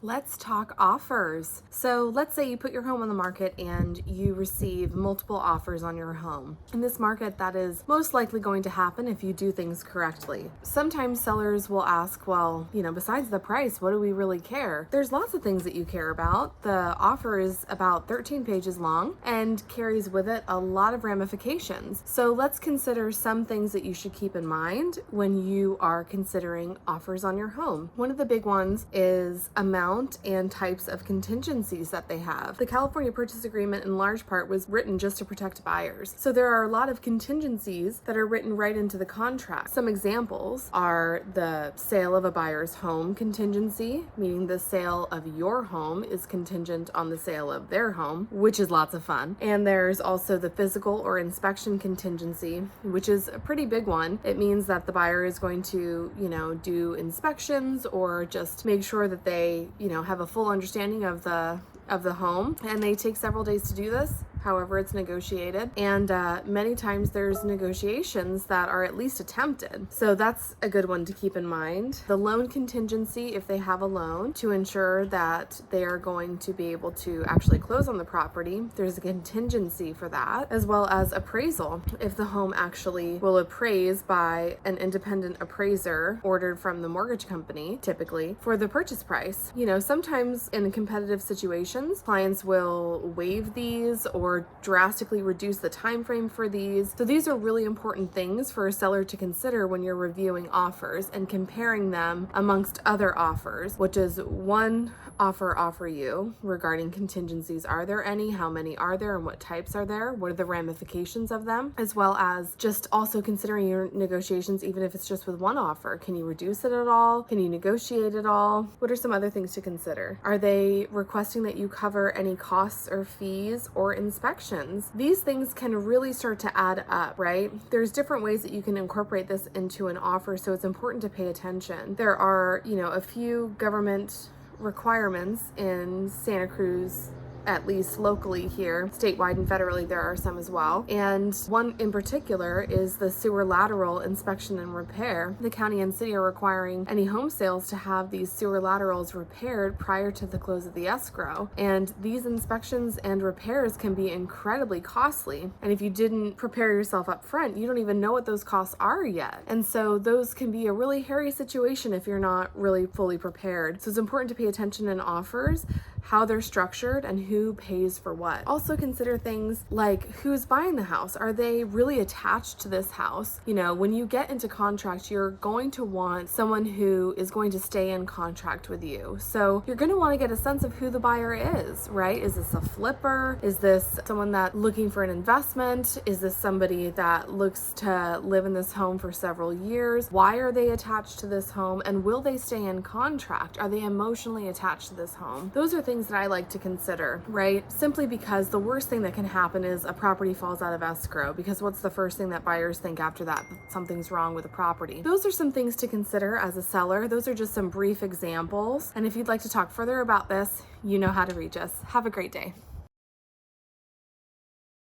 Let's talk offers. So let's say you put your home on the market and you receive multiple offers on your home. In this market, that is most likely going to happen if you do things correctly. Sometimes sellers will ask, well, besides the price, what do we really care? There's lots of things that you care about. The offer is about 13 pages long and carries with it a lot of ramifications. So let's consider some things that you should keep in mind when you are considering offers on your home. One of the big ones is amount and types of contingencies that they have. The California purchase agreement in large part was written just to protect buyers. So there are a lot of contingencies that are written right into the contract. Some examples are the sale of a buyer's home contingency, meaning the sale of your home is contingent on the sale of their home, which is lots of fun. And there's also the physical or inspection contingency, which is a pretty big one. It means that the buyer is going to, do inspections or just make sure that they, have a full understanding of the home, and they take several days to do this. However, it's negotiated, and many times there's negotiations that are at least attempted. So that's a good one to keep in mind. The loan contingency, if they have a loan, to ensure that they are going to be able to actually close on the property, there's a contingency for that, as well as appraisal. If the home actually will appraise by an independent appraiser ordered from the mortgage company, typically, for the purchase price. Sometimes in competitive situations, clients will waive these or drastically reduce the time frame for these. So these are really important things for a seller to consider when you're reviewing offers and comparing them amongst other offers. What does one offer you regarding contingencies? Are there any? How many are there and what types are there? What are the ramifications of them? As well as just also considering your negotiations, even if it's just with one offer. Can you reduce it at all? Can you negotiate at all? What are some other things to consider? Are they requesting that you cover any costs or fees or inspections? These things can really start to add up, right? There's different ways that you can incorporate this into an offer, so it's important to pay attention. There are, a few government requirements in Santa Cruz, at least locally here. Statewide and federally, there are some as well. And one in particular is the sewer lateral inspection and repair. The county and city are requiring any home sales to have these sewer laterals repaired prior to the close of the escrow. And these inspections and repairs can be incredibly costly. And if you didn't prepare yourself up front, you don't even know what those costs are yet. And so those can be a really hairy situation if you're not really fully prepared. So it's important to pay attention in offers, how they're structured, and who pays for what. Also consider things like who's buying the house. Are they really attached to this house? When you get into contract, you're going to want someone who is going to stay in contract with you. So you're going to want to get a sense of who the buyer is, right? Is this a flipper? Is this someone that's looking for an investment? Is this somebody that looks to live in this home for several years? Why are they attached to this home? And will they stay in contract? Are they emotionally attached to this home? Those are things that I like to consider, right? Simply because the worst thing that can happen is a property falls out of escrow, because what's the first thing that buyers think after that? That something's wrong with the property. Those are some things to consider as a seller. Those are just some brief examples. And if you'd like to talk further about this, you know how to reach us. Have a great day.